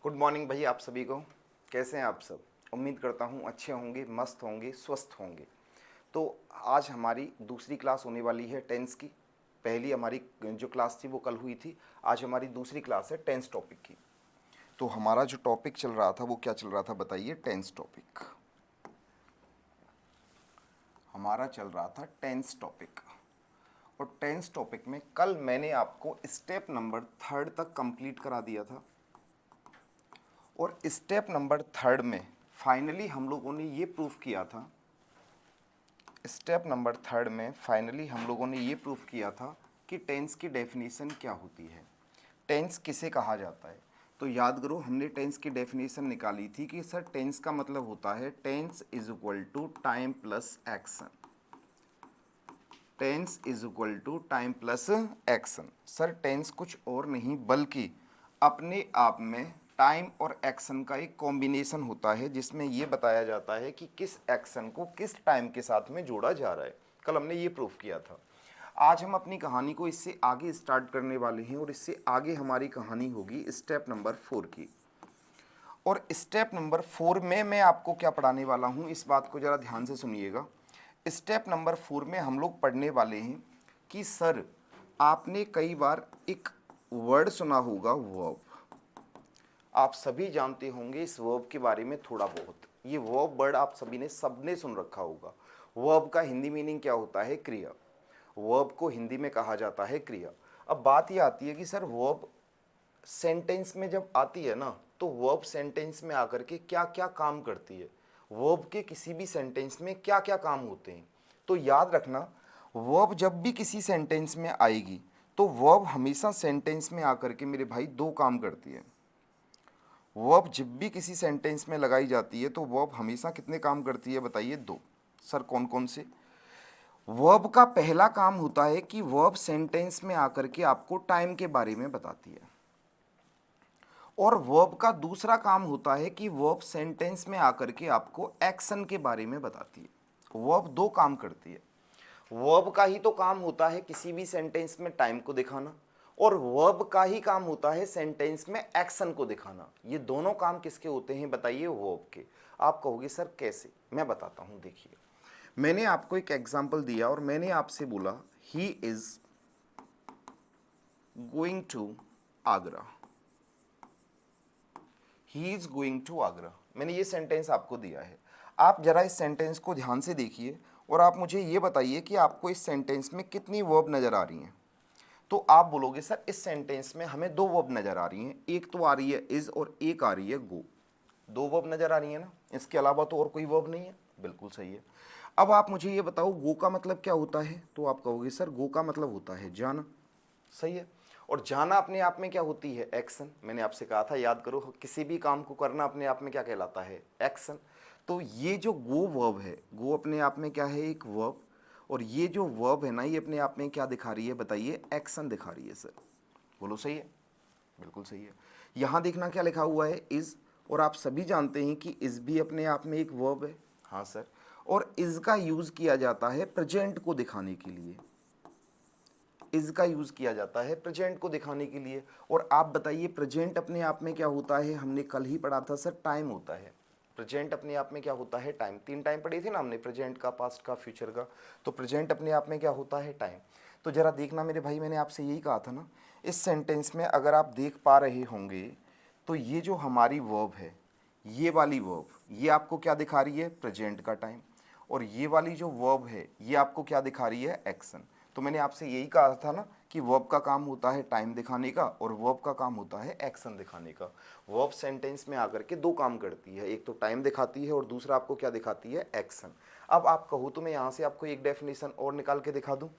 Good morning भैया आप सभी को। कैसे हैं आप सब? उम्मीद करता हूँ अच्छे होंगे, मस्त होंगे, स्वस्थ होंगे। तो आज हमारी दूसरी क्लास होने वाली है टेंस की। पहली हमारी जो क्लास थी वो कल हुई थी। आज हमारी दूसरी क्लास है टेंस टॉपिक की। तो हमारा जो टॉपिक चल रहा था वो क्या चल रहा था बताइए? टेंस टॉपिक हमारा चल रहा था, टेंस टॉपिक। और टेंस टॉपिक में कल मैंने आपको स्टेप नंबर 3 तक कंप्लीट करा दिया था। और स्टेप नंबर 3 में फाइनली हम लोगों ने ये प्रूफ किया था, स्टेप नंबर 3 में फाइनली हम लोगों ने ये प्रूफ किया था कि टेंस की डेफिनेशन क्या होती है, टेंस किसे कहा जाता है। तो याद करो, हमने टेंस की डेफिनेशन निकाली थी कि सर टेंस का मतलब होता है tense is equal to time plus action. Tense is equal to time plus action. Sir tense कुछ और नहीं बल्कि अपने आप में टाइम और एक्शन का एक कॉम्बिनेशन होता है, जिसमें ये बताया जाता है कि किस एक्शन को किस टाइम के साथ में जोड़ा जा रहा है। कल हमने ये प्रूफ किया था। आज हम अपनी कहानी को इससे आगे स्टार्ट करने वाले हैं और इससे आगे हमारी कहानी होगी स्टेप नंबर 4 की। और स्टेप नंबर 4 में मैं आपको क्या पढ़ाने वाला हूँ, इस बात को ज़रा ध्यान से सुनिएगा। स्टेप नंबर 4 में हम लोग पढ़ने वाले हैं कि सर आपने कई बार एक वर्ड सुना होगा, वर्ब। आप सभी जानते होंगे इस वर्ब के बारे में थोड़ा बहुत। ये वर्ब वर्ड आप सभी ने सबने सुन रखा होगा। वर्ब का हिंदी मीनिंग क्या होता है? क्रिया। वर्ब को हिंदी में कहा जाता है क्रिया। अब बात ये आती है कि सर वर्ब सेंटेंस में जब आती है ना, तो वर्ब सेंटेंस में आकर के क्या क्या काम करती है, वर्ब के किसी भी सेंटेंस में क्या क्या काम होते हैं। तो याद रखना, वर्ब जब भी किसी सेंटेंस में आएगी तो वर्ब हमेशा सेंटेंस में आकर के मेरे भाई दो काम करती है। वर्ब जब भी किसी सेंटेंस में लगाई जाती है तो वर्ब हमेशा कितने काम करती है बताइए? दो। सर कौन कौन से? वर्ब का पहला काम होता है कि वर्ब सेंटेंस में आकर के आपको टाइम के बारे में बताती है। और वर्ब का दूसरा काम होता है कि वर्ब सेंटेंस में आकर के आपको एक्शन के बारे में बताती है। वर्ब दो काम करती है। वर्ब का ही तो काम होता है किसी भी सेंटेंस में टाइम को दिखाना, और वर्ब का ही काम होता है सेंटेंस में एक्शन को दिखाना। ये दोनों काम किसके होते हैं बताइए? वर्ब के। आप कहोगे सर कैसे? मैं बताता हूं। देखिए, मैंने आपको एक एग्जांपल दिया और मैंने आपसे बोला he is going to Agra. He is going to Agra. मैंने ये सेंटेंस आपको दिया है। आप जरा इस सेंटेंस को ध्यान से देखिए और आप मुझे ये बताइए कि आपको इस सेंटेंस में कितनी वर्ब नज़र आ रही हैं। तो आप बोलोगे सर इस सेंटेंस में हमें दो वर्ब नज़र आ रही हैं, एक तो आ रही है इज और एक आ रही है गो। दो वर्ब नज़र आ रही है ना, इसके अलावा तो और कोई वर्ब नहीं है। बिल्कुल सही है। अब आप मुझे ये बताओ गो का मतलब क्या होता है? तो आप कहोगे सर गो का मतलब होता है जाना। सही है। और जाना अपने आप में क्या होती है? एक्शन। मैंने आपसे कहा था, याद करो, किसी भी काम को करना अपने आप में क्या कहलाता है? एक्शन। तो ये जो गो वर्ब है, गो अपने आप में क्या है? एक वर्ब। और ये जो वर्ब है ना, ये अपने आप में क्या दिखा रही है बताइए? एक्शन दिखा रही है। सर बोलो सही है? बिल्कुल सही है। यहाँ देखना क्या लिखा हुआ है? इज। और आप सभी जानते हैं कि इज भी अपने आप में एक वर्ब है। हाँ सर। और इज का यूज किया जाता है प्रेजेंट को दिखाने के लिए। इज का यूज किया जाता है प्रेजेंट को दिखाने के लिए। और आप बताइए प्रेजेंट अपने आप में क्या होता है? हमने कल ही पढ़ा था सर, टाइम होता है। प्रेजेंट अपने आप में क्या होता है? टाइम। तीन टाइम पढ़े थे ना हमने, प्रेजेंट का, पास्ट का, फ्यूचर का। तो प्रेजेंट अपने आप में क्या होता है? टाइम। तो जरा देखना मेरे भाई, मैंने आपसे यही कहा था ना, इस सेंटेंस में अगर आप देख पा रहे होंगे तो ये जो हमारी वर्ब है, ये वाली वर्ब, ये आपको क्या दिखा रही है? प्रेजेंट का टाइम। और ये वाली जो वर्ब है ये आपको क्या दिखा रही है? एक्शन। तो मैंने आपसे यही कहा था ना कि वर्ब का काम होता है टाइम दिखाने का और वर्ब का काम होता है एक्शन दिखाने का। वर्ब सेंटेंस में आकर के दो काम करती है, एक तो टाइम दिखाती है और दूसरा आपको क्या दिखाती है? एक्शन। अब आप कहो तो मैं यहाँ से आपको एक डेफिनेशन और निकाल के दिखा दूँ।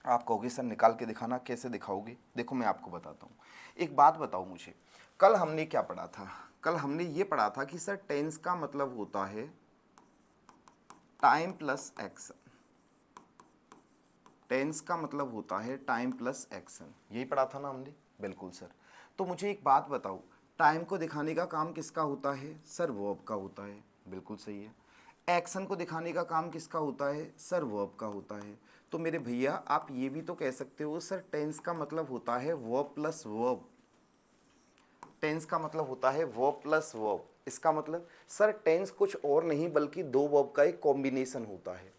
आप कहोगे सर निकाल के दिखाना, कैसे दिखाओगे? देखो मैं आपको बताता हूँ। एक बात बताओ मुझे, कल हमने क्या पढ़ा था? कल हमने ये पढ़ा था कि सर टेंस का मतलब होता है टाइम प्लस एक्शन। टेंस का मतलब होता है टाइम प्लस एक्शन। यही पढ़ा था ना हमने? बिल्कुल सर। तो मुझे एक बात बताओ, टाइम को दिखाने का काम किसका होता है? सर वर्ब का होता है। बिल्कुल सही है। एक्शन को दिखाने का काम किसका होता है? सर वर्ब का होता है। तो मेरे भैया आप ये भी तो कह सकते हो सर टेंस का मतलब होता है वर्ब प्लस वर्ब। टेंस का मतलब होता है वर्ब प्लस वर्ब। इसका मतलब सर टेंस कुछ और नहीं बल्कि दो वर्ब का एक कॉम्बिनेशन होता है।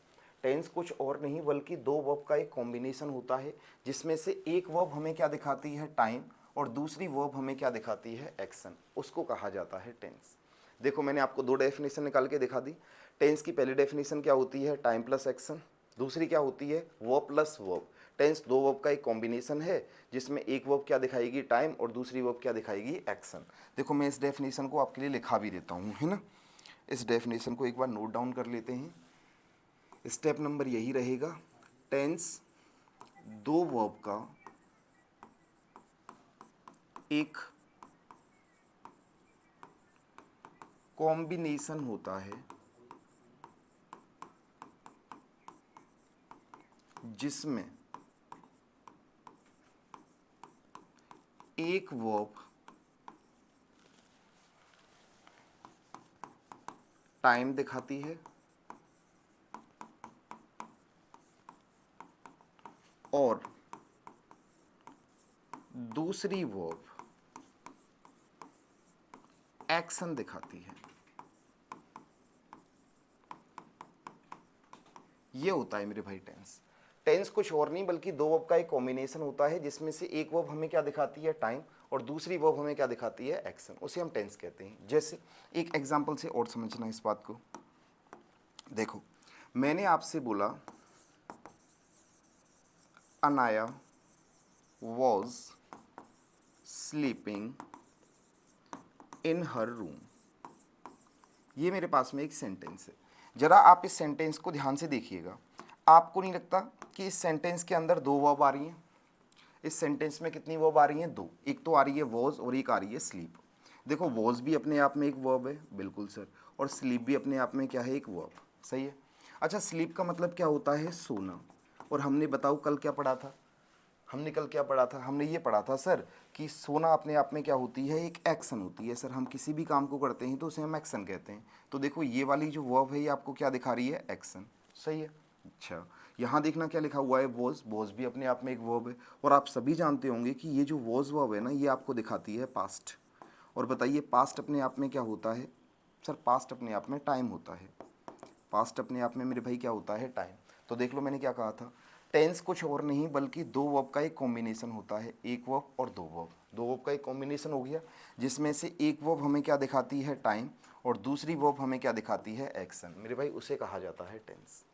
टेंस कुछ और नहीं बल्कि दो वर्ब का एक कॉम्बिनेशन होता है, जिसमें से एक वर्ब हमें क्या दिखाती है, टाइम, और दूसरी वर्ब हमें क्या दिखाती है, एक्शन। उसको कहा जाता है टेंस। देखो मैंने आपको दो डेफिनेशन निकाल के दिखा दी। टेंस की पहली डेफिनेशन क्या होती है, टाइम प्लस एक्शन। दूसरी क्या होती है, वर्ब प्लस वर्ब। टेंस दो वर्ब का एक कॉम्बिनेशन है, जिसमें एक वर्ब क्या दिखाएगी, टाइम, और दूसरी वर्ब क्या दिखाएगी, एक्शन। देखो मैं इस डेफिनेशन को आपके लिए लिखा भी देता हूँ, है ना। इस डेफिनेशन को एक बार नोट डाउन कर लेते हैं। स्टेप नंबर यही रहेगा, टेंस दो वर्ब का एक कॉम्बिनेशन होता है, जिसमें एक वर्ब टाइम दिखाती है और दूसरी वर्ब एक्शन दिखाती है। ये होता है मेरे भाई टेंस। टेंस कुछ और नहीं बल्कि दो वर्ब का एक कॉम्बिनेशन होता है, जिसमें से एक वर्ब हमें क्या दिखाती है, टाइम, और दूसरी वर्ब हमें क्या दिखाती है, एक्शन। उसे हम टेंस कहते हैं। जैसे एक एग्जांपल से और समझना इस बात को। देखो मैंने आपसे बोला Anaya was sleeping in her room. ये मेरे पास में एक सेंटेंस है। जरा आप इस सेंटेंस को ध्यान से देखिएगा। आपको नहीं लगता कि इस सेंटेंस के अंदर दो वर्ब आ रही हैं? इस सेंटेंस में कितनी वर्ब आ रही हैं, दो। एक तो आ रही है वॉज और एक आ रही है स्लीप। देखो वॉज भी अपने आप में एक वर्ब है, बिल्कुल सर, और स्लीप भी अपने आप में क्या है, एक वर्ब। सही है। अच्छा स्लीप का मतलब क्या होता है, सोना। और हमने बताओ कल क्या पढ़ा था, हमने कल क्या पढ़ा था, हमने ये पढ़ा था सर कि सोना अपने आप में क्या होती है, एक एक्शन होती है। सर हम किसी भी काम को करते हैं तो उसे हम एक्शन कहते हैं। तो देखो ये वाली जो वर्ब है ये आपको क्या दिखा रही है, एक्शन। सही है। अच्छा यहाँ देखना क्या लिखा हुआ है, वॉज। वॉज भी अपने आप में एक वर्ब है। और आप सभी जानते होंगे कि ये जो वॉज वर्ब है ना, ये आपको दिखाती है पास्ट। और बताइए पास्ट अपने आप में क्या होता है, सर पास्ट अपने आप में टाइम होता है। पास्ट अपने आप में मेरे भाई क्या होता है, टाइम। तो देख लो मैंने क्या कहा था, टेंस कुछ और नहीं बल्कि दो वर्ब का एक कॉम्बिनेशन होता है, एक वर्ब और दो वर्ब। दो वर्ब का एक कॉम्बिनेशन हो गया, जिसमें से एक वर्ब हमें क्या दिखाती है, टाइम, और दूसरी वर्ब हमें क्या दिखाती है, एक्शन। मेरे भाई उसे कहा जाता है टेंस।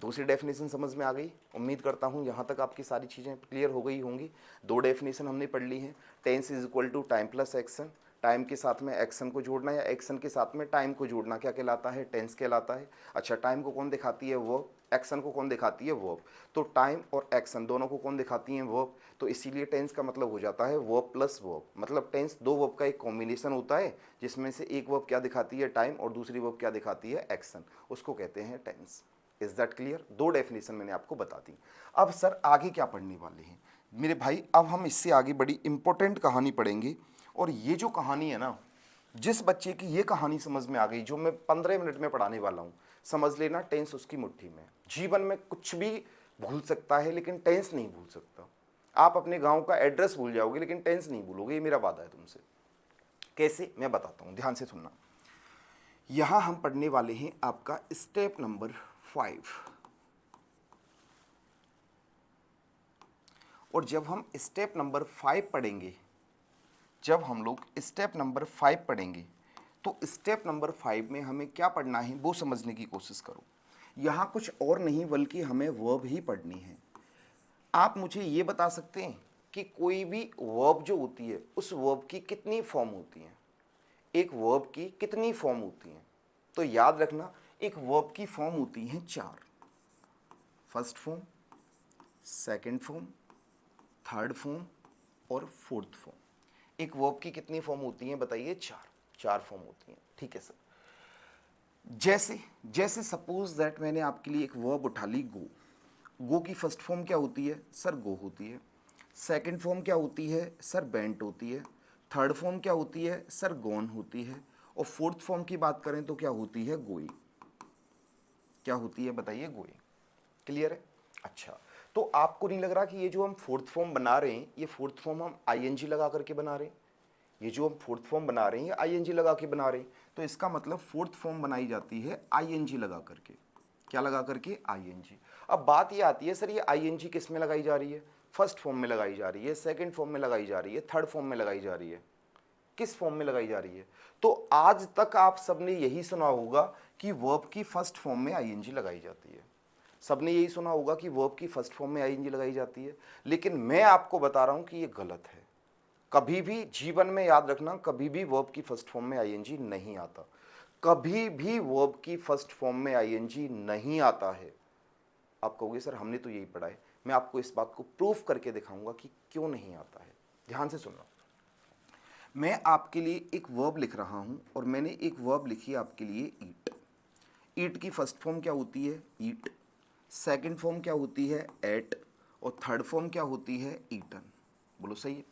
दूसरी डेफिनेशन समझ में आ गई? उम्मीद करता हूँ यहाँ तक आपकी सारी चीज़ें क्लियर हो गई होंगी। दो डेफिनेशन हमने पढ़ ली हैं। Tense is equal to time plus action. Time के साथ में एक्शन को जोड़ना या एक्शन के साथ में टाइम को जोड़ना क्या कहलाता है, टेंस कहलाता है। अच्छा टाइम को कौन दिखाती है, वर्ब। एक्शन को कौन दिखाती है, वर्ब। तो टाइम और एक्शन दोनों को कौन दिखाती हैं, वर्ब। तो इसीलिए टेंस का मतलब हो जाता है वर्ब प्लस वर्ब। मतलब टेंस दो वर्ब का एक कॉम्बिनेशन होता है, जिसमें से एक वर्ब क्या दिखाती है, टाइम, और दूसरी वर्ब क्या दिखाती है, एक्शन। उसको कहते हैं टेंस। Is that clear? दो डेफिनेशन मैंने आपको बता दी। अब सर आगे क्या पढ़ने वाले हैं मेरे भाई, अब हम इससे आगे बड़ी इंपॉर्टेंट कहानी पढ़ेंगे। और ये जो कहानी है ना, जिस बच्चे की ये कहानी समझ में आ गई, जो मैं 15 मिनट में पढ़ाने वाला हूँ, समझ लेना टेंस उसकी मुट्ठी में। जीवन में कुछ भी भूल सकता है लेकिन टेंस नहीं भूल सकता। आप अपने गांव का एड्रेस भूल जाओगे लेकिन टेंस नहीं भूलोगे, ये मेरा वादा है तुमसे। कैसे, मैं बताता हूँ, ध्यान से सुनना। यहाँ हम पढ़ने वाले हैं आपका स्टेप नंबर 5। और जब हम स्टेप नंबर 5 पढ़ेंगे, जब हम लोग स्टेप नंबर 5 पढ़ेंगे, तो स्टेप नंबर 5 में हमें क्या पढ़ना है वो समझने की कोशिश करो। यहाँ कुछ और नहीं बल्कि हमें वर्ब ही पढ़नी है। आप मुझे ये बता सकते हैं कि कोई भी वर्ब जो होती है उस वर्ब की कितनी फॉर्म होती हैं, एक वर्ब की कितनी फॉर्म होती हैं? तो याद रखना एक वर्ब की फॉर्म होती हैं चार। First form, second form, third form और फोर्थ फॉर्म। एक वर्ब की कितनी फॉर्म होती हैं बताइए? चार। चार फॉर्म होती हैं, ठीक है सर। जैसे जैसे सपोज दैट मैंने आपके लिए एक वर्ब उठा ली, गो। गो की फर्स्ट फॉर्म क्या होती है सर? गो होती है। सेकंड फॉर्म क्या होती है सर? बेंट होती है। थर्ड फॉर्म क्या होती है सर? गोन होती है। और फोर्थ फॉर्म की बात करें तो क्या होती है? गोई। क्या होती है बताइए? गोई। क्लियर है? अच्छा तो आपको नहीं लग रहा कि ये जो हम फोर्थ फॉर्म बना रहे हैं, ये फोर्थ फॉर्म हम आईएनजी लगा करके बना रहे हैं? ये जो हम फोर्थ फॉर्म बना रहे हैं ये आईएनजी लगा के बना रहे हैं, तो इसका मतलब फोर्थ फॉर्म बनाई जाती है आईएनजी लगा करके। क्या लगा करके? आईएनजी। अब बात ये आती है सर ये आईएनजी किस में लगाई जा रही है? फर्स्ट फॉर्म में लगाई जा रही है, सेकंड फॉर्म में लगाई जा रही है, थर्ड फॉर्म में लगाई जा रही है, किस फॉर्म में लगाई जा रही है? तो आज तक आप सबने यही सुना होगा कि वर्ब की फर्स्ट फॉर्म में आईएनजी लगाई जाती है। सबने यही सुना होगा कि वर्ब की फर्स्ट फॉर्म में आईएनजी लगाई जाती है, लेकिन मैं आपको बता रहा हूं कि ये गलत है। कभी भी जीवन में याद रखना, कभी भी वर्ब की फर्स्ट फॉर्म में आईएनजी नहीं आता। कभी भी वर्ब की फर्स्ट फॉर्म में आईएनजी नहीं आता है। आप कहोगे सर हमने तो यही पढ़ा है, मैं आपको इस बात को प्रूफ करके दिखाऊंगा कि क्यों नहीं आता है। ध्यान से सुनना, मैं आपके लिए एक वर्ब लिख रहा हूं और मैंने एक वर्ब लिखी आपके लिए ईट। ईट की फर्स्ट फॉर्म क्या होती है? ईट। सेकंड फॉर्म क्या होती है? एट। और थर्ड फॉर्म क्या होती है? ईटन। बोलो सही है।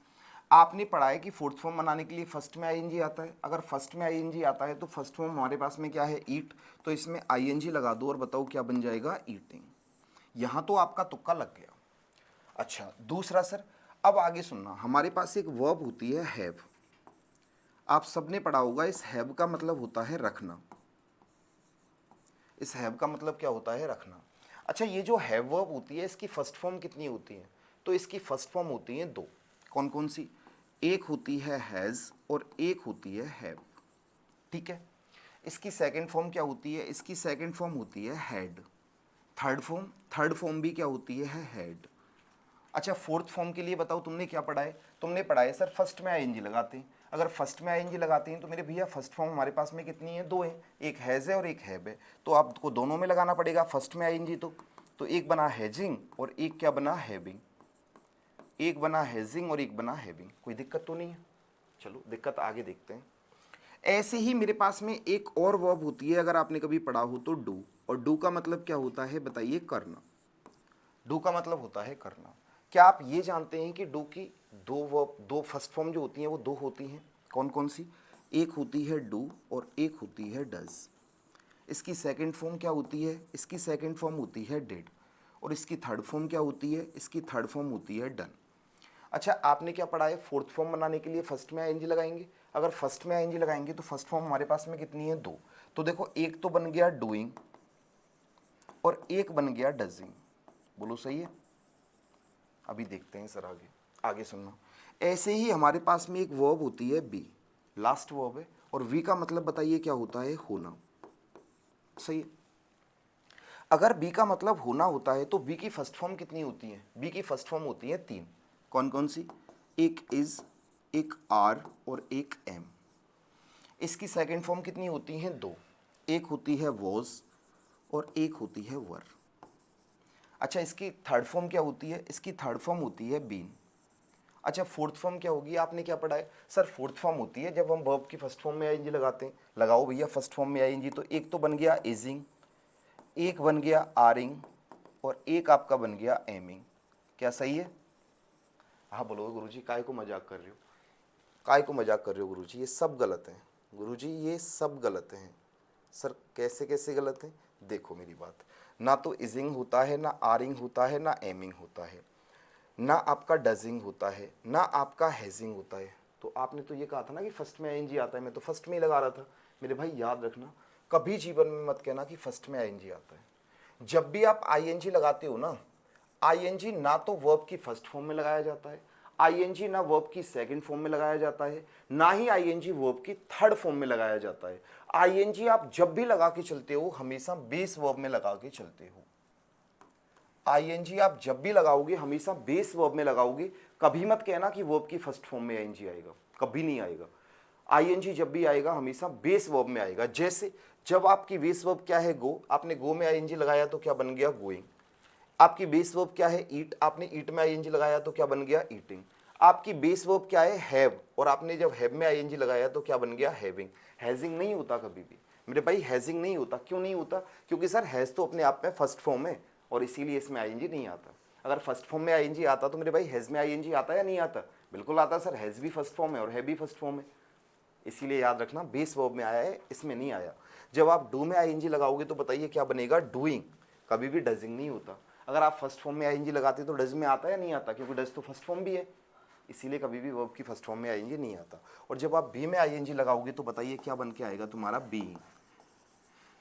आपने पढ़ा है कि फोर्थ फॉर्म बनाने के लिए फर्स्ट में आईएनजी आता है। अगर फर्स्ट में आईएनजी आता है तो फर्स्ट फॉर्म हमारे पास में क्या है? ईट। तो इसमें आईएनजी लगा दो और बताओ क्या बन जाएगा? ईटिंग। यहां तो आपका तुक्का लग गया। अच्छा दूसरा सर, अब आगे सुनना, हमारे पास एक वर्ब होती है हैव। आप सबने पढ़ा होगा इस हैव का मतलब होता है रखना। इस हैव का मतलब क्या होता है? रखना। अच्छा ये जो हैव वर्ब होती है इसकी फर्स्ट फॉर्म कितनी होती है? तो इसकी फर्स्ट फॉर्म होती है दो। कौन कौन सी? एक होती है हैज़ और एक होती है हैव। ठीक है। इसकी सेकंड फॉर्म क्या होती है? इसकी सेकंड फॉर्म होती है हैड। थर्ड फॉर्म भी क्या होती है? हैड। अच्छा फोर्थ फॉर्म के लिए बताओ तुमने क्या पढ़ा है? तुमने पढ़ा है सर फर्स्ट में आईएनजी लगाते हैं। अगर फर्स्ट में आईएनजी लगाते हैं तो मेरे भैया फर्स्ट फॉर्म हमारे पास में कितनी है? दो है, एक हैज़ है और एक हैव है। तो आपको दोनों में लगाना पड़ेगा फर्स्ट में आईएनजी। तो एक बना हैजिंग और एक क्या बना? हैविंग। एक बना हैजिंग और एक बना हैविंग। कोई दिक्कत तो नहीं है? चलो दिक्कत आगे देखते हैं। ऐसे ही मेरे पास में एक और वर्ब होती है, अगर आपने कभी पढ़ा हो तो डू। और डू का मतलब क्या होता है बताइए? करना। डू का मतलब होता है करना। क्या आप ये जानते हैं कि डू की दो वर्ब, दो फर्स्ट फॉर्म जो होती हैं वो दो होती हैं? कौन कौन सी? एक होती है डू और एक होती है डज। इसकी सेकंड फॉर्म क्या होती है? इसकी सेकंड फॉर्म होती है डिड। और इसकी थर्ड फॉर्म क्या होती है? इसकी थर्ड फॉर्म होती है डन। अच्छा आपने क्या पढ़ा है? फोर्थ फॉर्म बनाने के लिए फर्स्ट में आईएनजी लगाएंगे। अगर फर्स्ट में आईएनजी लगाएंगे तो फर्स्ट फॉर्म हमारे पास में कितनी है? दो। तो देखो एक तो बन गया डूइंग और एक बन गया डजिंग। बोलो सही है? अभी देखते हैं सर आगे। आगे सुनना, ऐसे ही हमारे पास में एक वर्ब होती है बी। लास्ट वर्ब है और वी का मतलब बताइए क्या होता है? होना। सही है। अगर बी का मतलब होना होता है तो बी की फर्स्ट फॉर्म कितनी होती है? बी की फर्स्ट फॉर्म होती है तीन। कौन कौन सी? एक इज, एक आर और एक एम। इसकी सेकंड फॉर्म कितनी होती है? दो। एक होती है वॉज और एक होती है वर। अच्छा इसकी थर्ड फॉर्म क्या होती है? इसकी थर्ड फॉर्म होती है बीन। अच्छा फोर्थ फॉर्म क्या होगी? आपने क्या पढ़ा है सर? फोर्थ फॉर्म होती है जब हम वर्ब की फर्स्ट फॉर्म में आईएनजी लगाते हैं। लगाओ भैया फर्स्ट फॉर्म में आईएनजी। तो एक तो बन गया इजिंग, एक बन गया आरिंग और एक आपका बन गया एमिंग। क्या सही है? हाँ बोलो गुरुजी, काय को मजाक कर रहे हो? काय को मजाक कर रहे हो गुरुजी? ये सब गलत है गुरुजी, ये सब गलत हैं। सर कैसे कैसे गलत हैं? देखो मेरी बात, ना तो इजिंग होता है, ना आरिंग होता है, ना एमिंग होता है, ना आपका डजिंग होता है, ना आपका हैजिंग होता है। तो आपने तो ये कहा था ना कि फर्स्ट में आईएनजी आता है, मैं तो फर्स्ट में ही लगा रहा था। मेरे भाई याद रखना, कभी जीवन में मत कहना कि फर्स्ट में आईएनजी आता है। जब भी आप आईएनजी लगाते हो ना, आईएनजी ना तो वर्ब की फर्स्ट फॉर्म में लगाया जाता है, आईएनजी ना वर्ब की सेकंड फॉर्म में लगाया जाता है, ना ही आईएनजी वर्ब की थर्ड फॉर्म में लगाया जाता है। आईएनजी आप जब भी लगा के चलते हो हमेशा बेस वर्ब में लगा के चलते हो। आईएनजी आप जब भी लगाओगे हमेशा बेस वर्ब में लगाओगे। कभी मत कहना कि वर्ब की फर्स्ट फॉर्म में आईएनजी आएगा, कभी नहीं आएगा। आईएनजी जब भी आएगा हमेशा बेस वर्ब में आएगा। जैसे जब आपकी बेस वर्ब क्या है? गो। आपने गो में आईएनजी लगाया तो क्या बन गया? गोइंग। आपकी बेस वर्ब क्या है? ईट। आपने ईट में आईएनजी लगाया तो क्या बन गया? ईटिंग। आपकी बेस वर्ब क्या है? हैव। और आपने जब हैव में आईएनजी लगाया तो क्या बन गया? हैविंग। हैजिंग नहीं होता कभी भी मेरे भाई, हैजिंग नहीं होता। क्यों नहीं होता? क्योंकि सर हैज तो अपने आप में फर्स्ट फॉर्म है और इसीलिए इसमें आईएनजी नहीं आता। अगर फर्स्ट फॉर्म में आईएनजी आता तो मेरे भाई हैज में आईएनजी आता या नहीं आता? बिल्कुल आता सर, हैज भी फर्स्ट फॉर्म है और है भी फर्स्ट फॉर्म है। इसीलिए याद रखना बेस वर्ब में आया है, इसमें नहीं आया। जब आप डू में आईएनजी लगाओगे तो बताइए क्या बनेगा? डूइंग। कभी भी डजिंग नहीं होता। अगर आप फर्स्ट फॉर्म में आईएनजी लगाते तो डज में आता या नहीं आता? क्योंकि डज तो फर्स्ट फॉर्म भी है, इसीलिए कभी भी वर्ब की फर्स्ट फॉर्म में आईएनजी नहीं आता। और जब आप बी में आईएनजी लगाओगे तो बताइए क्या बन के आएगा तुम्हारा बी।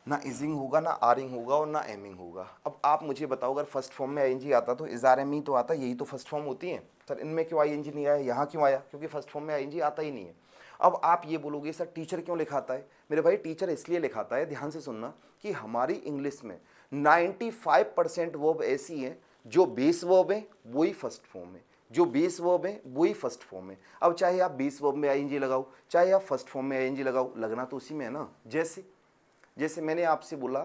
ना इजिंग होगा, ना आरिंग होगा और ना एमिंग होगा। अब आप मुझे बताओ अगर फर्स्ट फॉर्म में आईएनजी आता तो इजार एमिंग तो आता, यही तो फर्स्ट फॉर्म होती है। सर इनमें क्यों आईएनजी नहीं आया, यहाँ क्यों आया, क्योंकि फर्स्ट फॉर्म में आईएनजी आता ही नहीं है। अब आप ये बोलोगे सर टीचर क्यों लिखाता है, मेरे भाई टीचर इसलिए लिखाता है, ध्यान से सुनना, कि हमारी इंग्लिश में 95% वर्ब ऐसी हैं जो बेस वर्ब है वही फर्स्ट फॉर्म है, जो बेस वर्ब है वही फर्स्ट फॉर्म है। अब चाहे आप बेस वर्ब में आईएनजी लगाओ, चाहे आप फर्स्ट फॉर्म में आईएनजी लगाओ, लगना तो उसी में है ना। जैसे जैसे मैंने आपसे बोला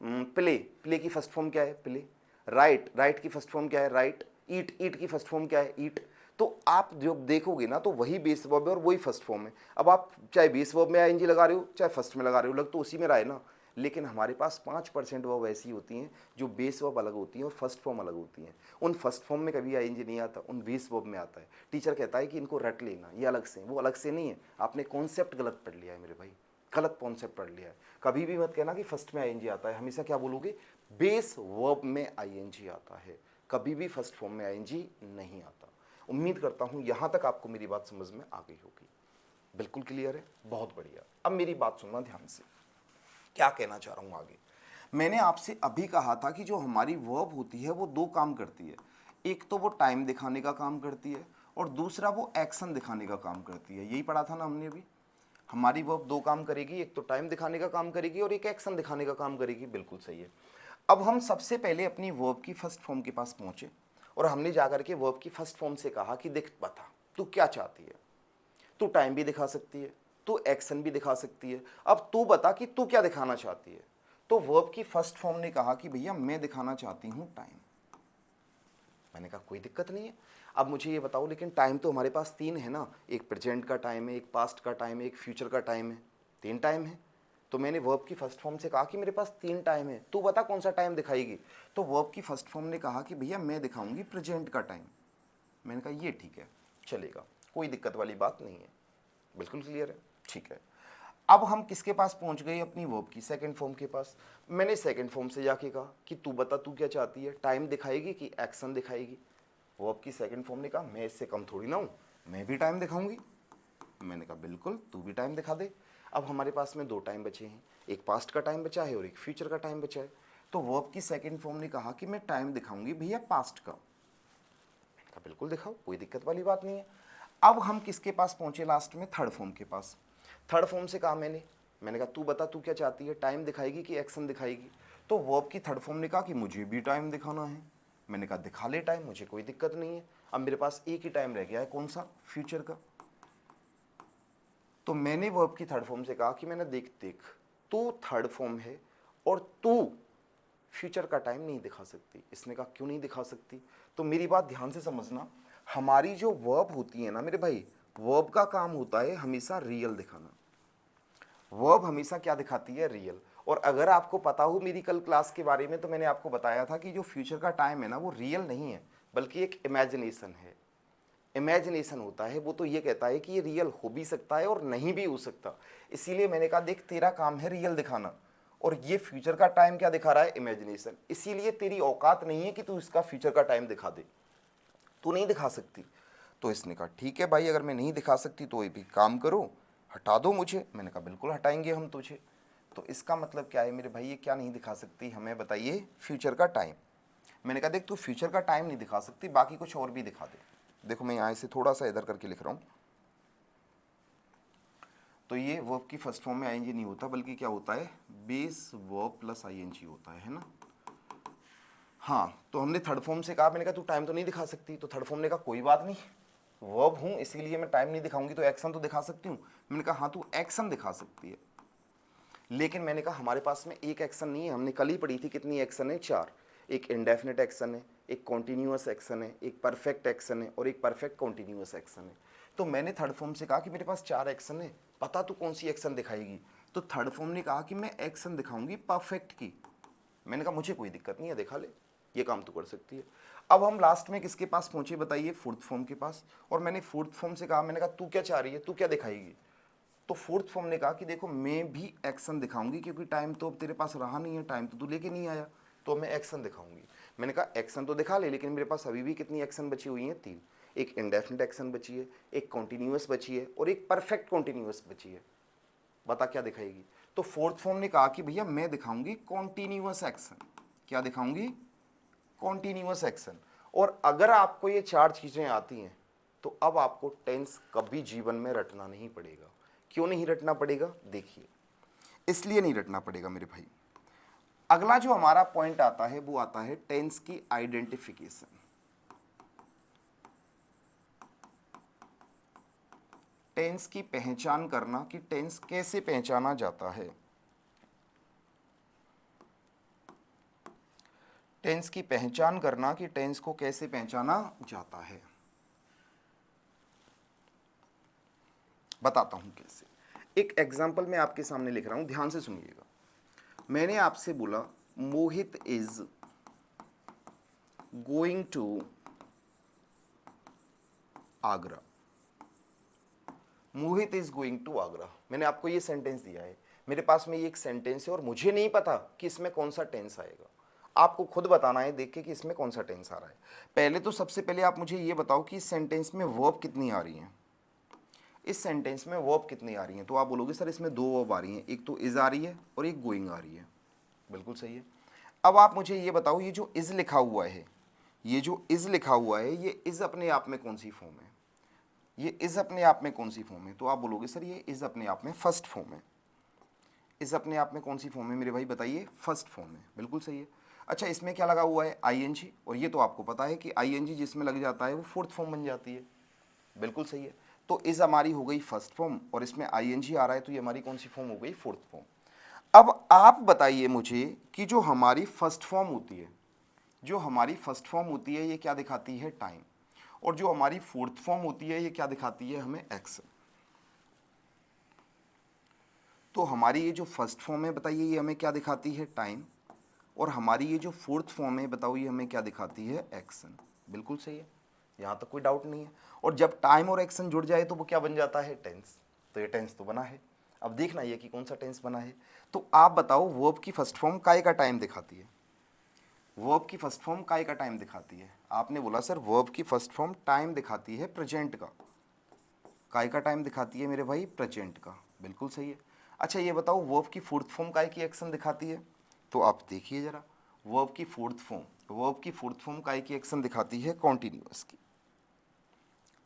प्ले, प्ले की फर्स्ट फॉर्म क्या है, प्ले। राइट, राइट की फर्स्ट फॉर्म क्या है, राइट। ईट, ईट की फर्स्ट फॉर्म क्या है, ईट। तो आप जो देखोगे ना तो वही बेस वर्ब है और वही फर्स्ट फॉर्म है। अब आप चाहे बेस वर्ब में आईएनजी लगा रहे हो चाहे फर्स्ट में लगा रहे हो, लग तो उसी में रहा है ना। लेकिन हमारे पास 5% वर्ब ऐसी होती हैं जो बेस वर्ब अलग होती हैं और फर्स्ट फॉर्म अलग होती हैं। उन फर्स्ट फॉर्म में कभी आईएनजी नहीं आता, उन बेस वर्ब में आता है। टीचर कहता है कि इनको रट लेना, ये अलग से, वो अलग से नहीं है। आपने कॉन्सेप्ट गलत पढ़ लिया है मेरे भाई, गलत कॉन्सेप्ट पढ़ लिया है। कभी भी मत कहना कि फर्स्ट में आईएनजी आता है, हमेशा क्या बोलोगे, बेस वर्ब में आईएनजी आता है, कभी भी फर्स्ट फॉर्म में आईएनजी नहीं आता। उम्मीद करता हूं यहां तक आपको मेरी बात समझ में आ गई होगी। बिल्कुल क्लियर है, बहुत बढ़िया। अब मेरी बात सुनना ध्यान से, क्या कहना चाह रहा हूं आगे। मैंने आपसे अभी कहा था कि जो हमारी वर्ब होती है वो दो काम करती है, एक तो वो टाइम दिखाने का काम करती है और दूसरा वो एक्शन दिखाने का काम करती है। यही पढ़ा था ना हमने अभी। हमारी वर्ब दो काम करेगी, एक तो टाइम दिखाने का काम करेगी और एक एक्शन दिखाने का काम करेगी। बिल्कुल सही है। अब हम सबसे पहले अपनी वर्ब की फर्स्ट फॉर्म के पास पहुंचे और हमने जाकर के वर्ब की फर्स्ट फॉर्म से कहा कि देख बता तू क्या चाहती है, तू टाइम भी दिखा सकती है, तू एक्शन भी दिखा सकती है, अब तू बता कि तू क्या दिखाना चाहती है। तो वर्ब की फर्स्ट फॉर्म ने कहा कि भैया मैं दिखाना चाहती हूं टाइम। मैंने कहा कोई दिक्कत नहीं है। अब मुझे ये बताओ लेकिन टाइम तो हमारे पास तीन है ना, एक प्रेजेंट का टाइम है, एक पास्ट का टाइम है, एक फ्यूचर का टाइम है, तीन टाइम है। तो मैंने वर्ब की फर्स्ट फॉर्म से कहा कि मेरे पास तीन टाइम है, तू बता कौन सा टाइम दिखाएगी। तो वर्ब की फर्स्ट फॉर्म ने कहा कि भैया मैं दिखाऊंगी प्रेजेंट का टाइम। मैंने कहा ये ठीक है, चलेगा, कोई दिक्कत वाली बात नहीं है, बिल्कुल क्लियर है, ठीक है। अब हम किसके पास पहुंच गए, अपनी वर्ब की सेकंड फॉर्म के पास। मैंने सेकंड फॉर्म से जाके कहा कि तू बता तू क्या चाहती है, टाइम दिखाएगी कि एक्शन दिखाएगी। वर्ब की सेकंड फॉर्म ने कहा मैं इससे कम थोड़ी ना हूं, मैं भी टाइम दिखाऊंगी। मैंने कहा बिल्कुल तू भी टाइम दिखा दे। अब हमारे पास में दो टाइम बचे हैं, एक पास्ट का टाइम बचा है और एक फ्यूचर का टाइम बचा है। तो वर्ब की सेकंड फॉर्म ने कहा कि मैं टाइम दिखाऊंगी भैया पास्ट का। मैंने कहा बिल्कुल दिखाओ, कोई दिक्कत वाली बात नहीं है। अब हम किसके पास पहुंचे लास्ट में, थर्ड फॉर्म के पास। थर्ड फॉर्म से कहा मैंने कहा तू बता तू क्या चाहती है, टाइम दिखाएगी कि एक्शन दिखाएगी। तो वर्ब की थर्ड फॉर्म ने कहा कि मुझे भी टाइम दिखाना है। मैंने कहा दिखा ले टाइम, मुझे कोई दिक्कत नहीं है। अब मेरे पास एक ही टाइम रह गया है, कौन सा, फ्यूचर का। तो मैंने वर्ब की थर्ड फॉर्म से कहा कि मैंने देख देख तू थर्ड फॉर्म है और तू फ्यूचर का टाइम नहीं दिखा सकती। इसने कहा क्यों नहीं दिखा सकती। तो मेरी बात ध्यान से समझना, हमारी जो वर्ब होती है ना मेरे भाई, वर्ब का काम होता है हमेशा रियल दिखाना। वर्ब हमेशा क्या दिखाती है, रियल। और अगर आपको पता हो मेरी कल क्लास के बारे में, तो मैंने आपको बताया था कि जो फ्यूचर का टाइम है ना वो रियल नहीं है बल्कि एक इमेजिनेशन है। इमेजिनेशन होता है वो तो ये कहता है कि ये रियल हो भी सकता है और नहीं भी हो सकता। इसीलिए मैंने कहा देख तेरा काम है रियल दिखाना और ये फ्यूचर का टाइम क्या दिखा रहा है, इमेजिनेशन। इसीलिए तेरी औकात नहीं है कि तू इसका फ्यूचर का टाइम दिखा दे, तू नहीं दिखा सकती। तो इसने कहा ठीक है भाई, अगर मैं नहीं दिखा सकती तो ये भी काम करो, हटा दो मुझे। मैंने कहा बिल्कुल हटाएंगे हम तुझे। तो इसका मतलब क्या है मेरे भाई, ये क्या नहीं दिखा सकती, हमें बताइए, फ्यूचर का टाइम। मैंने कहा देख तू फ्यूचर का टाइम नहीं दिखा सकती, बाकी कुछ और भी दिखा दे। देखो मैं यहाँ से थोड़ा सा इधर करके लिख रहा हूँ। तो ये वर्ब की फर्स्ट फॉर्म में आईएनजी नहीं होता बल्कि क्या होता है, बेस वर्ब प्लस आईएनजी होता है ना। हाँ, तो हमने थर्ड फॉर्म से कहा, मैंने कहा तू टाइम तो नहीं दिखा सकती। तो थर्ड फॉर्म ने कहा कोई बात नहीं, वर्ब हूँ इसीलिए मैं टाइम नहीं दिखाऊंगी तो एक्शन तो दिखा सकती हूँ। मैंने कहा हाँ तू एक्शन दिखा सकती है। लेकिन मैंने कहा हमारे पास में एक एक्शन नहीं है, हमने कल ही पढ़ी थी कितनी एक्शन है, चार। एक इंडेफिनिट एक्शन है, एक कॉन्टिन्यूअस एक्शन है, एक परफेक्ट एक्शन है और एक परफेक्ट कॉन्टिन्यूअस एक्शन है। तो मैंने थर्ड फॉर्म से कहा कि मेरे पास चार एक्शन है, पता तू कौन सी एक्शन दिखाएगी। तो थर्ड फॉर्म ने कहा कि मैं एक्शन दिखाऊंगी परफेक्ट की। मैंने कहा मुझे कोई दिक्कत नहीं है, दिखा ले, ये काम तो कर सकती है। अब हम लास्ट में किसके पास पहुंचे बताइए, फोर्थ फॉर्म के पास। और मैंने फोर्थ फॉर्म से कहा, मैंने कहा तू क्या चाह रही है, तू क्या दिखाएगी। तो फोर्थ फॉर्म ने कहा कि देखो मैं भी एक्शन दिखाऊंगी क्योंकि टाइम तो अब तेरे पास रहा नहीं है, टाइम तो तू लेके नहीं आया, तो मैं एक्शन दिखाऊंगी। मैंने कहा एक्शन तो दिखा ले, लेकिन मेरे पास अभी भी कितनी एक्शन बची हुई हैं, तीन। एक इंडेफिनिट एक्शन बची है, एक कॉन्टिन्यूअस बची है और एक परफेक्ट कॉन्टिन्यूअस बची है। बता क्या दिखाएगी? तो फोर्थ फॉर्म ने कहा कि भैया मैं दिखाऊंगी कॉन्टिन्यूअस एक्शन। क्या दिखाऊंगी? Continuous action. और अगर आपको ये चार चीजें आती हैं तो अब आपको टेंस कभी जीवन में रटना नहीं पड़ेगा। क्यों नहीं रटना पड़ेगा? देखिए, इसलिए नहीं रटना पड़ेगा मेरे भाई। अगला जो हमारा पॉइंट आता है वो आता है टेंस की आइडेंटिफिकेशन। टेंस की पहचान करना कि टेंस कैसे पहचाना जाता है। टेंस की पहचान करना कि टेंस को कैसे पहचाना जाता है। बताता हूं कैसे। एक एग्जाम्पल मैं आपके सामने लिख रहा हूं, ध्यान से सुनिएगा। मैंने आपसे बोला Mohit is going to Agra. Mohit is going to Agra, मैंने आपको ये सेंटेंस दिया है। मेरे पास में ये एक सेंटेंस है और मुझे नहीं पता कि इसमें कौन सा टेंस आएगा। आपको खुद बताना है देख के कि इसमें कौन सा टेंस आ रहा है। पहले तो सबसे पहले आप मुझे ये बताओ कि इस सेंटेंस में वर्ब कितनी आ रही हैं। इस सेंटेंस में वर्ब कितनी आ रही हैं? तो आप बोलोगे सर इसमें दो वर्ब आ रही हैं, एक तो इज आ रही है और एक गोइंग आ रही है। बिल्कुल सही है। अब आप मुझे ये बताओ, ये जो इज लिखा हुआ है, ये जो इज लिखा हुआ है, ये इज अपने आप में कौन सी फॉर्म है? ये इज अपने आप में कौन सी फॉर्म है? तो आप बोलोगे सर ये इज अपने आप में फर्स्ट फॉर्म है। इज अपने आप में कौन सी फॉर्म है मेरे भाई? बताइए, फर्स्ट फॉर्म है। बिल्कुल सही है। अच्छा, इसमें क्या लगा हुआ है? आईएनजी। और ये तो आपको पता है कि आईएनजी जिसमें लग जाता है वो फोर्थ फॉर्म बन जाती है। बिल्कुल सही है। तो इज हमारी हो गई फर्स्ट फॉर्म और इसमें आईएनजी आ रहा है, तो ये हमारी कौन सी फॉर्म हो गई? Fourth form. अब आप बताइए मुझे कि जो हमारी फर्स्ट फॉर्म होती है, जो हमारी फर्स्ट फॉर्म होती है ये क्या दिखाती है? टाइम। और जो हमारी फोर्थ फॉर्म होती है ये क्या दिखाती है हमें? एक्शन। तो हमारी ये जो फर्स्ट फॉर्म है बताइए ये हमें क्या दिखाती है? टाइम। और हमारी ये जो फोर्थ फॉर्म है बताओ ये हमें क्या दिखाती है? एक्शन। बिल्कुल सही है, यहाँ तक कोई डाउट नहीं है। और जब टाइम और एक्शन जुड़ जाए तो वो क्या बन जाता है? टेंस। तो ये टेंस तो बना है। अब देखना ये कि कौन सा टेंस बना है। तो आप बताओ वर्ब की फर्स्ट फॉर्म काय का टाइम दिखाती है? वर्ब की फर्स्ट फॉर्म काय का टाइम दिखाती है? आपने बोला सर वर्ब की फर्स्ट फॉर्म टाइम दिखाती है प्रेजेंट का। काय का टाइम दिखाती है मेरे भाई? प्रेजेंट का। बिल्कुल सही है। अच्छा ये बताओ वर्ब की फोर्थ फॉर्म काय की एक्शन दिखाती है? तो आप देखिए जरा, वर्ब की फोर्थ फॉर्म, वर्ब की फोर्थ फॉर्म काय की एक्शन दिखाती है? कॉन्टिन्यूअस की।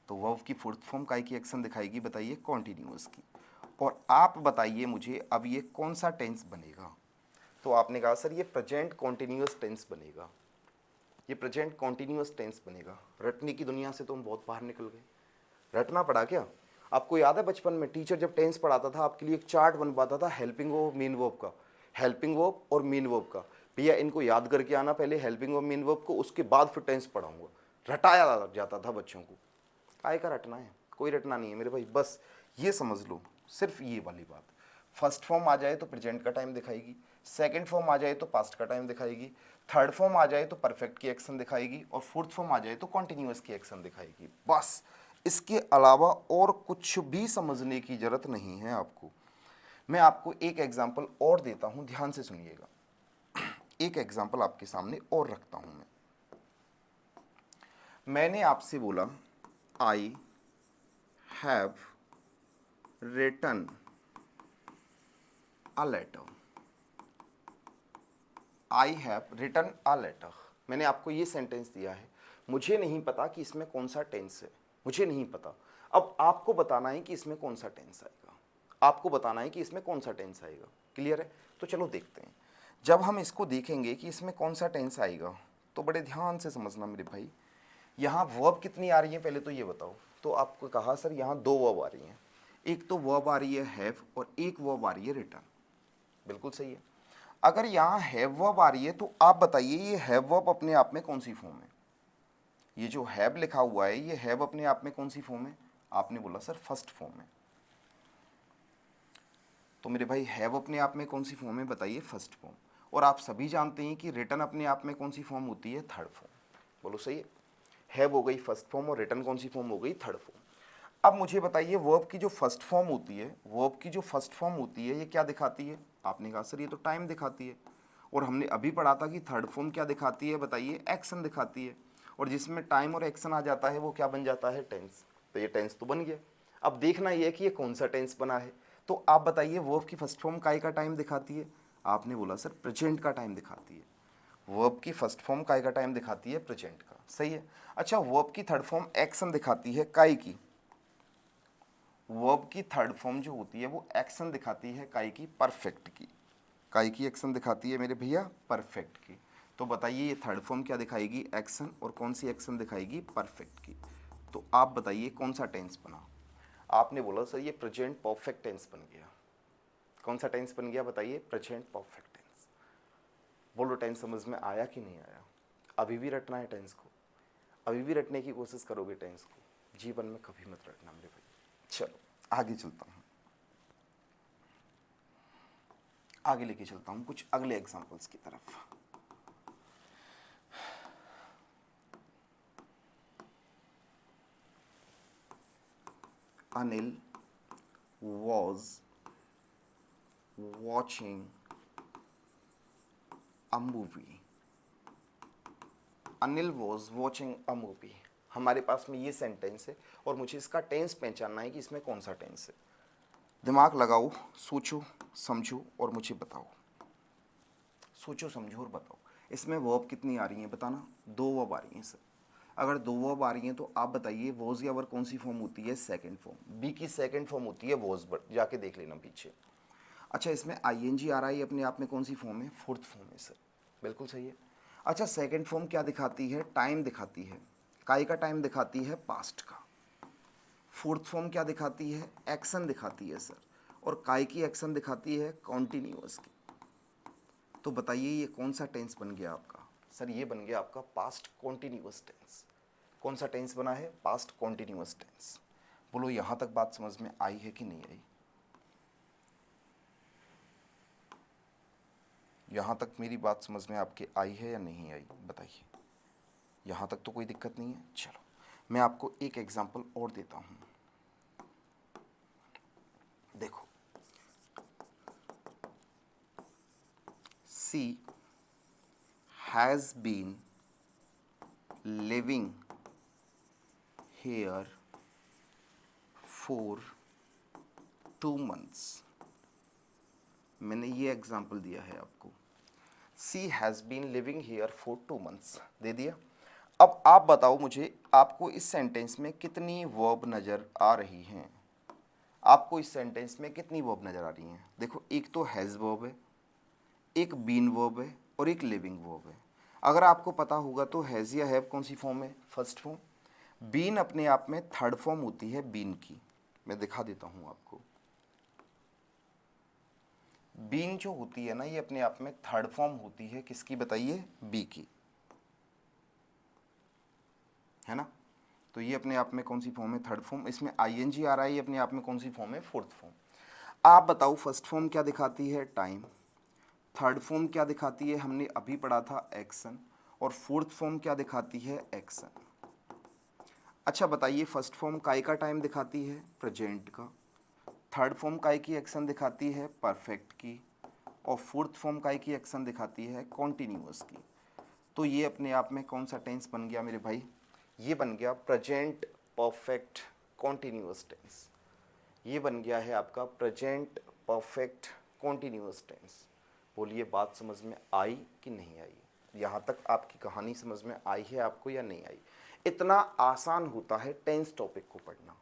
तो वर्ब की फोर्थ फॉर्म काय की एक्शन दिखाएगी? बताइए, कॉन्टिन्यूअस की। और आप बताइए मुझे अब ये कौन सा टेंस बनेगा? तो आपने कहा सर ये प्रेजेंट कॉन्टिन्यूअस टेंस बनेगा। ये प्रेजेंट कॉन्टिन्यूअस टेंस बनेगा। रटने की दुनिया से तो हम बहुत बाहर निकल गए। रटना पड़ा क्या? आपको याद है बचपन में टीचर जब टेंस पढ़ाता था आपके लिए एक चार्ट बनवाता था हेल्पिंग वर्ब मीन वर्ब का, हेल्पिंग वर्ब और मीन वर्ब का। भैया इनको याद करके आना पहले हेल्पिंग वर्ब मीन वर्ब को, उसके बाद फिर टेंस पढ़ाऊंगा। रटाया जाता था बच्चों को। काय का रटना है? कोई रटना नहीं है मेरे भाई, बस ये समझ लो सिर्फ ये वाली बात। फर्स्ट फॉर्म आ जाए तो प्रेजेंट का टाइम दिखाएगी, सेकंड फॉर्म आ जाए तो पास्ट का टाइम दिखाएगी, थर्ड फॉर्म आ जाए तो परफेक्ट की एक्शन दिखाएगी और फोर्थ फॉर्म आ जाए तो कॉन्टिन्यूअस की एक्शन दिखाएगी। बस इसके अलावा और कुछ भी समझने की जरूरत नहीं है आपको। मैं आपको एक एग्जाम्पल और देता हूं, ध्यान से सुनिएगा। एक एग्जाम्पल आपके सामने और रखता हूं मैंने आपसे बोला I have written a letter. I have written a letter, मैंने आपको ये सेंटेंस दिया है। मुझे नहीं पता कि इसमें कौन सा टेंस है, मुझे नहीं पता। अब आपको बताना है कि इसमें कौन सा टेंस आएगा। आपको बताना है कि इसमें कौन सा टेंस आएगा। क्लियर है? तो चलो देखते हैं। जब हम इसको देखेंगे कि इसमें कौन सा टेंस आएगा तो बड़े ध्यान से समझना मेरे भाई। यहाँ वर्ब कितनी आ रही है पहले तो ये बताओ। तो आपको कहा सर यहाँ दो वर्ब आ रही हैं, एक तो वर्ब आ रही है हैव और एक वर्ब आ रही है रिटर्न। बिल्कुल सही है। अगर यहाँ हैव वर्ब आ रही है तो आप बताइए ये हैव वर्ब अपने आप में कौन सी फॉर्म है? ये जो हैव लिखा हुआ है ये हैव अपने आप में कौन सी फॉर्म है? आपने बोला सर फर्स्ट फॉर्म है। तो मेरे भाई हैव अपने आप में कौन सी फॉर्म है? बताइए, फर्स्ट फॉर्म। और आप सभी जानते हैं कि रिटर्न अपने आप में कौन सी फॉर्म होती है? Third form. बोलो सही है। हैव हो गई फर्स्ट फॉर्म और रिटर्न कौन सी फॉर्म हो गई? Third form. अब मुझे बताइए वर्ब की जो फर्स्ट फॉर्म होती है, वर्ब की जो फर्स्ट फॉर्म होती है ये क्या दिखाती है? आपने कहा सर ये तो टाइम दिखाती है। और हमने अभी पढ़ा था कि थर्ड फॉर्म क्या दिखाती है? बताइए, एक्शन दिखाती है। और जिसमें टाइम और एक्शन आ जाता है वो क्या बन जाता है, टेंस। तो ये टेंस तो बन गया। अब देखना ये है कि ये कौन सा टेंस बना है। तो आप बताइए वर्ब की फर्स्ट फॉर्म काय का टाइम दिखाती है? आपने बोला सर प्रेजेंट का टाइम दिखाती है। वर्ब की फर्स्ट फॉर्म काय का टाइम दिखाती है, प्रेजेंट का, सही है। अच्छा वर्ब की थर्ड फॉर्म एक्शन दिखाती है, काय की? वर्ब की थर्ड फॉर्म जो होती है वो एक्शन दिखाती है, काय की? परफेक्ट की। काय की एक्शन दिखाती है मेरे भैया, परफेक्ट की। तो बताइए ये थर्ड फॉर्म क्या दिखाएगी, एक्शन, और कौन सी एक्शन दिखाएगी, परफेक्ट की। तो आप बताइए कौन सा टेंस बना? आपने बोला सर ये प्रेजेंट परफेक्ट टेंस बन गया। कौन सा टेंस बन गया बताइए, प्रेजेंट परफेक्ट टेंस। बोलो टेंस समझ में आया कि नहीं आया? अभी भी रटना है टेंस को, अभी भी रटने की कोशिश करोगे टेंस को, जीवन में कभी मत रटना मेरे भाई। चलो आगे चलता हूँ, आगे लेके चलता हूँ कुछ अगले एग्जांपल्स की तरफ। Anil was watching a movie. Anil was watching a movie। हमारे पास में ये सेंटेंस है और मुझे इसका टेंस पहचानना है कि इसमें कौन सा टेंस है। दिमाग लगाओ, सोचो समझो और मुझे बताओ। सोचो समझो और बताओ। इसमें वर्ब कितनी आ रही हैं बताना? दो वर्ब आ रही हैं सर। अगर दो वर्ब आ रही हैं तो आप बताइए वॉज या वर कौन सी फॉर्म होती है, सेकंड फॉर्म। बी की सेकंड फॉर्म होती है वॉज, बट जाके देख लेना पीछे। अच्छा इसमें आईएनजी आ रहा है, अपने आप में कौन सी फॉर्म है, फोर्थ फॉर्म है सर, बिल्कुल सही है। अच्छा सेकंड फॉर्म क्या दिखाती है, टाइम दिखाती है। काय का टाइम दिखाती है, पास्ट का। फोर्थ फॉर्म क्या दिखाती है, एक्शन दिखाती है सर, और काय की एक्शन दिखाती है, कॉन्टिन्यूअस की। तो बताइए ये कौन सा टेंस बन गया आपका? सर ये बन गया आपका पास्ट कॉन्टिन्यूअस टेंस। कौन सा टेंस बना है, पास्ट कॉन्टिन्यूअस टेंस। बोलो यहाँ तक बात समझ में आई है कि नहीं आई? यहाँ तक मेरी बात समझ में आपके आई है या नहीं आई बताइए। यहाँ तक तो कोई दिक्कत नहीं है। चलो मैं आपको एक एग्जांपल और देता हूँ। देखो she has been living here for 2 months। मैंने ये एग्जांपल दिया है आपको, she has been living here for 2 months दे दिया। अब आप बताओ मुझे, आपको इस सेंटेंस में कितनी वर्ब नज़र आ रही हैं? आपको इस सेंटेंस में कितनी वर्ब नज़र आ रही हैं? देखो एक तो हैज़ वर्ब है, एक बीन वर्ब है और एक लिविंग वर्ब है। अगर आपको पता होगा तो हैज़ या हैव कौन सी फॉर्म है, फर्स्ट फॉर्म। बीन अपने आप में थर्ड फॉर्म होती है बीन की। मैं दिखा देता हूँ आपको। बीन जो होती है ना ये अपने आप में थर्ड फॉर्म होती है किसकी बताइए, बी की, है ना। तो ये अपने आप में कौन सी फॉर्म है, थर्ड फॉर्म। इसमें आईएनजी आ रहा है, ये अपने आप में कौन सी फॉर्म है, फोर्थ फॉर्म। आप बताओ फर्स्ट फॉर्म क्या दिखाती है, टाइम। थर्ड फॉर्म क्या दिखाती है, हमने अभी पढ़ा था एक्शन। और फोर्थ फॉर्म क्या दिखाती है, एक्शन। अच्छा बताइए फर्स्ट फॉर्म काय का टाइम दिखाती है, प्रेजेंट का। थर्ड फॉर्म काय की एक्शन दिखाती है, परफेक्ट की। और फोर्थ फॉर्म काय की एक्शन दिखाती है, कॉन्टिन्यूअस की। तो ये अपने आप में कौन सा टेंस बन गया मेरे भाई, ये बन गया प्रेजेंट परफेक्ट कॉन्टिन्यूअस टेंस। ये बन गया है आपका प्रेजेंट परफेक्ट कॉन्टिन्यूअस टेंस। बोलिए बात समझ में आई कि नहीं आई? यहाँ तक आपकी कहानी समझ में आई है आपको या नहीं आई? इतना आसान होता है टेंस टॉपिक को पढ़ना,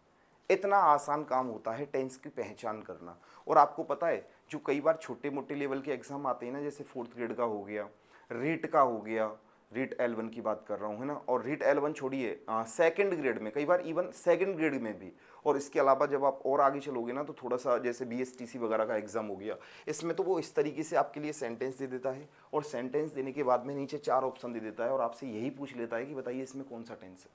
इतना आसान काम होता है टेंस की पहचान करना। और आपको पता है जो कई बार छोटे मोटे लेवल के एग्जाम आते हैं ना, जैसे फोर्थ ग्रेड का हो गया, रीट का हो गया, रीट L1 की बात कर रहा हूँ है ना, और रीट L1 छोड़िए सेकंड ग्रेड में, कई बार इवन सेकंड ग्रेड में भी। और इसके अलावा जब आप और आगे चलोगे ना तो थोड़ा सा जैसे BSTC वगैरह का एग्जाम हो गया, इसमें तो वो इस तरीके से आपके लिए सेंटेंस दे देता है, और सेंटेंस देने के बाद में नीचे 4 ऑप्शन दे देता है और आपसे यही पूछ लेता है कि बताइए इसमें कौन सा टेंस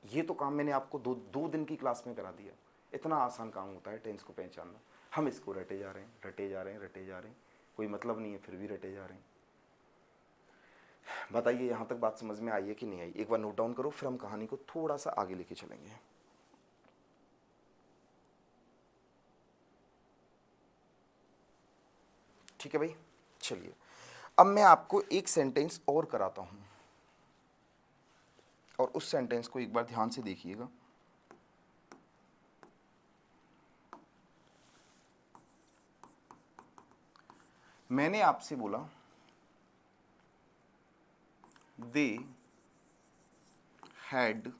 है। ये तो काम मैंने आपको दो दिन की क्लास में करा दिया। इतना आसान काम होता है टेंस को पहचानना। हम इसको रटे जा रहे हैं, रटे जा रहे हैं, रटे जा रहे हैं, कोई मतलब नहीं है, फिर भी रटे जा रहे हैं। बताइए यहाँ तक बात समझ में आई है कि नहीं आई? एक बार नोट डाउन करो, फिर हम कहानी को थोड़ा सा आगे लेके चलेंगे। ठीक है भाई, चलिए अब मैं आपको एक सेंटेंस और कराता हूँ। और उस सेंटेंस को एक बार ध्यान से देखिएगा। मैंने आपसे बोला they had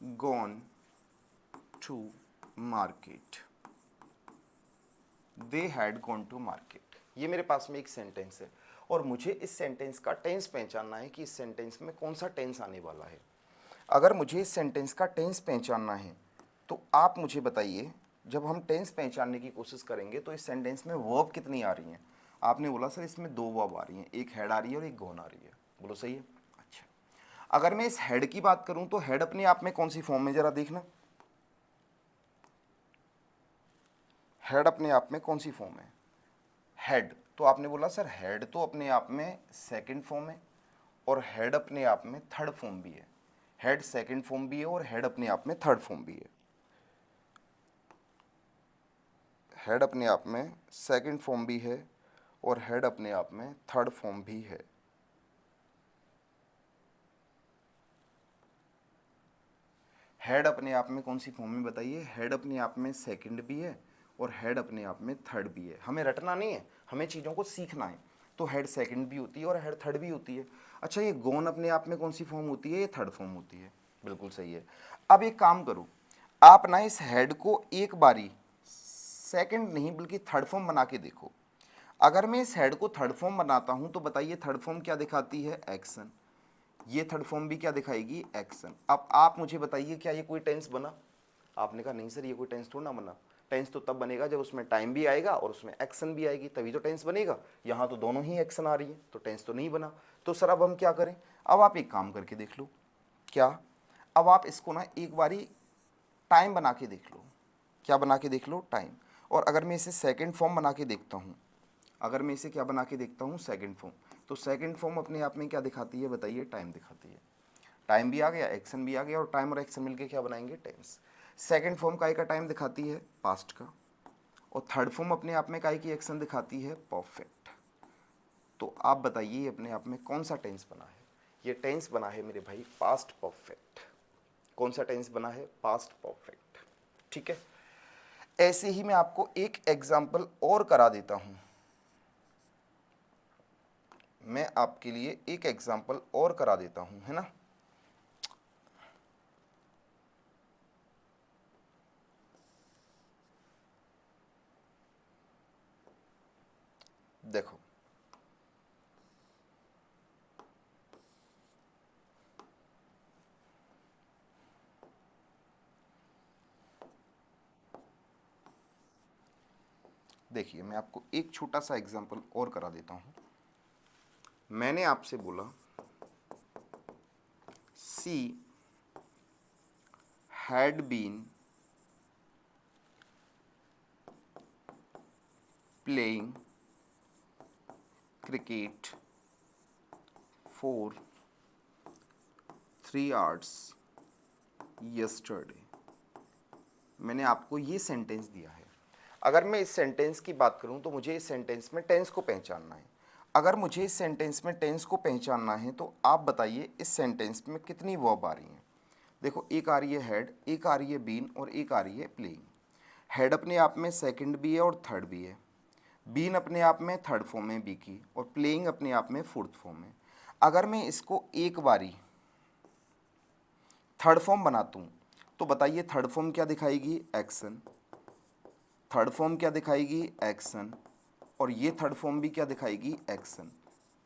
gone to market. They had gone to market, ये मेरे पास में एक सेंटेंस है और मुझे इस सेंटेंस का टेंस पहचानना है कि इस सेंटेंस में कौन सा टेंस आने वाला है। अगर मुझे इस सेंटेंस का टेंस पहचानना है तो आप मुझे बताइए, जब हम टेंस पहचानने की कोशिश करेंगे तो इस सेंटेंस में वर्ब कितनी आ रही हैं। आपने बोला सर इसमें 2 वर्ब आ रही हैं, एक हेड आ रही है और एक गॉन आ रही है। बोलो सही है। अच्छा, अगर मैं इस हेड की बात करूं तो हेड अपने आप में कौन सी फॉर्म में, जरा देखना। हेड अपने आप में कौन सी फॉर्म है? हेड। तो आपने बोला सर हेड तो अपने आप में सेकंड फॉर्म है और हेड अपने आप में थर्ड फॉर्म भी है। हेड सेकंड फॉर्म भी है और हेड अपने आप में थर्ड फॉर्म भी है। हेड अपने आप में सेकंड फॉर्म भी है और हेड अपने आप में थर्ड फॉर्म भी है। हेड अपने आप में कौन सी फॉर्म में बताइए? हेड अपने आप में सेकंड भी है और हेड अपने आप में थर्ड भी है। हमें रटना नहीं है, हमें चीज़ों को सीखना है। तो हेड सेकंड भी होती है और हेड थर्ड भी होती है। अच्छा, ये गॉन अपने आप में कौन सी फॉर्म होती है? ये थर्ड फॉर्म होती है। बिल्कुल सही है। अब एक काम करो, आप ना इस हेड को एक बारी सेकंड नहीं बल्कि थर्ड फॉर्म बना के देखो। अगर मैं इस हेड को थर्ड फॉर्म बनाता हूं तो बताइए थर्ड फॉर्म क्या दिखाती है? एक्शन। ये थर्ड फॉर्म भी क्या दिखाएगी? एक्शन। अब आप मुझे बताइए क्या ये कोई टेंस बना? आपने कहा नहीं सर ये कोई टेंस थोड़ा ना बना। टेंस तो तब बनेगा जब उसमें टाइम भी आएगा और उसमें एक्शन भी आएगी, तभी तो टेंस बनेगा। यहाँ तो दोनों ही एक्शन आ रही है तो टेंस तो नहीं बना। तो सर अब हम क्या करें? अब आप एक काम करके देख लो। क्या? अब आप इसको ना एक बारी टाइम बना के देख लो। क्या बना के देख लो? टाइम। और अगर मैं इसे सेकंड फॉर्म बना के देखता हूँ, अगर मैं इसे क्या बना के देखता हूँ? Second form. तो सेकंड फॉर्म अपने आप में क्या दिखाती है बताइए? टाइम दिखाती है। टाइम भी आ गया, एक्शन भी आ गया और टाइम और एक्शन मिलके क्या बनाएंगे? टेंस। सेकंड फॉर्म काय का टाइम दिखाती है? पास्ट का। और थर्ड फॉर्म अपने आप में काय की एक्शन दिखाती है? परफेक्ट। तो आप बताइए ये अपने आप में कौन सा टेंस बना है? ये टेंस बना है मेरे भाई पास्ट परफेक्ट। कौन सा टेंस बना है? Past perfect. ठीक है। ऐसे ही मैं आपको एक एग्जाम्पल और करा देता हूं। मैं आपके लिए एक एग्जाम्पल और करा देता हूं, है ना। देखो, देखिए मैं आपको एक छोटा सा एग्जाम्पल और करा देता हूं। मैंने आपसे बोला she had been playing cricket for 3 hours yesterday. मैंने आपको ये सेंटेंस दिया है। अगर मैं इस सेंटेंस की बात करूं तो मुझे इस सेंटेंस में टेंस को पहचानना है। अगर मुझे इस सेंटेंस में टेंस को पहचानना है तो आप बताइए इस सेंटेंस में कितनी वर्ब आ रही हैं। देखो, एक आ रही है हेड, एक आ रही है बीन और एक आ रही है प्लेइंग। हेड अपने आप में सेकंड भी है और थर्ड भी है। बीन अपने आप में थर्ड फॉर्म है बी की और प्लेइंग अपने आप में फोर्थ फॉर्म है। अगर मैं इसको एक बारी थर्ड फॉर्म बनाता हूँ तो बताइए थर्ड फॉर्म क्या दिखाएगी? एक्शन। थर्ड फॉर्म क्या दिखाएगी? एक्शन। और ये थर्ड फॉर्म भी क्या दिखाएगी? एक्शन।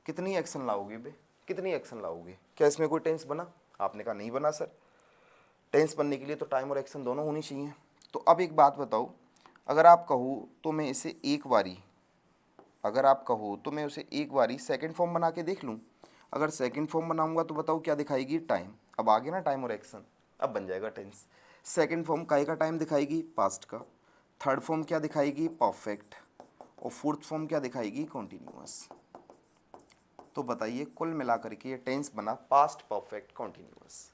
कितनी एक्शन लाओगे बे? कितनी एक्शन लाओगे? क्या इसमें कोई टेंस बना? आपने कहा नहीं बना सर। टेंस बनने के लिए तो टाइम और एक्शन दोनों होनी चाहिए। तो अब एक बात बताओ, अगर आप कहो तो मैं इसे एक बारी, अगर आप कहो तो मैं उसे एक बारी सेकंड फॉर्म बना के देख लूँ। अगर सेकंड फॉर्म बनाऊंगा तो बताओ क्या दिखाएगी? टाइम। अब आगे ना टाइम और एक्शन, अब बन जाएगा टेंस। सेकंड फॉर्म काय का टाइम दिखाएगी? पास्ट का। थर्ड फॉर्म क्या दिखाएगी? परफेक्ट। और फोर्थ फॉर्म क्या दिखाएगी? कॉन्टिन्यूअस। तो बताइए कुल मिलाकर के ये टेंस बना past perfect continuous.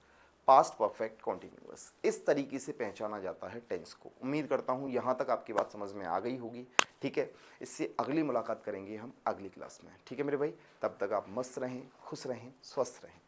Past perfect continuous इस तरीके से पहचाना जाता है टेंस को। उम्मीद करता हूँ यहाँ तक आपकी बात समझ में आ गई होगी। ठीक है, इससे अगली मुलाकात करेंगे हम अगली क्लास में। ठीक है मेरे भाई, तब तक आप मस्त रहें, खुश रहें, स्वस्थ रहें।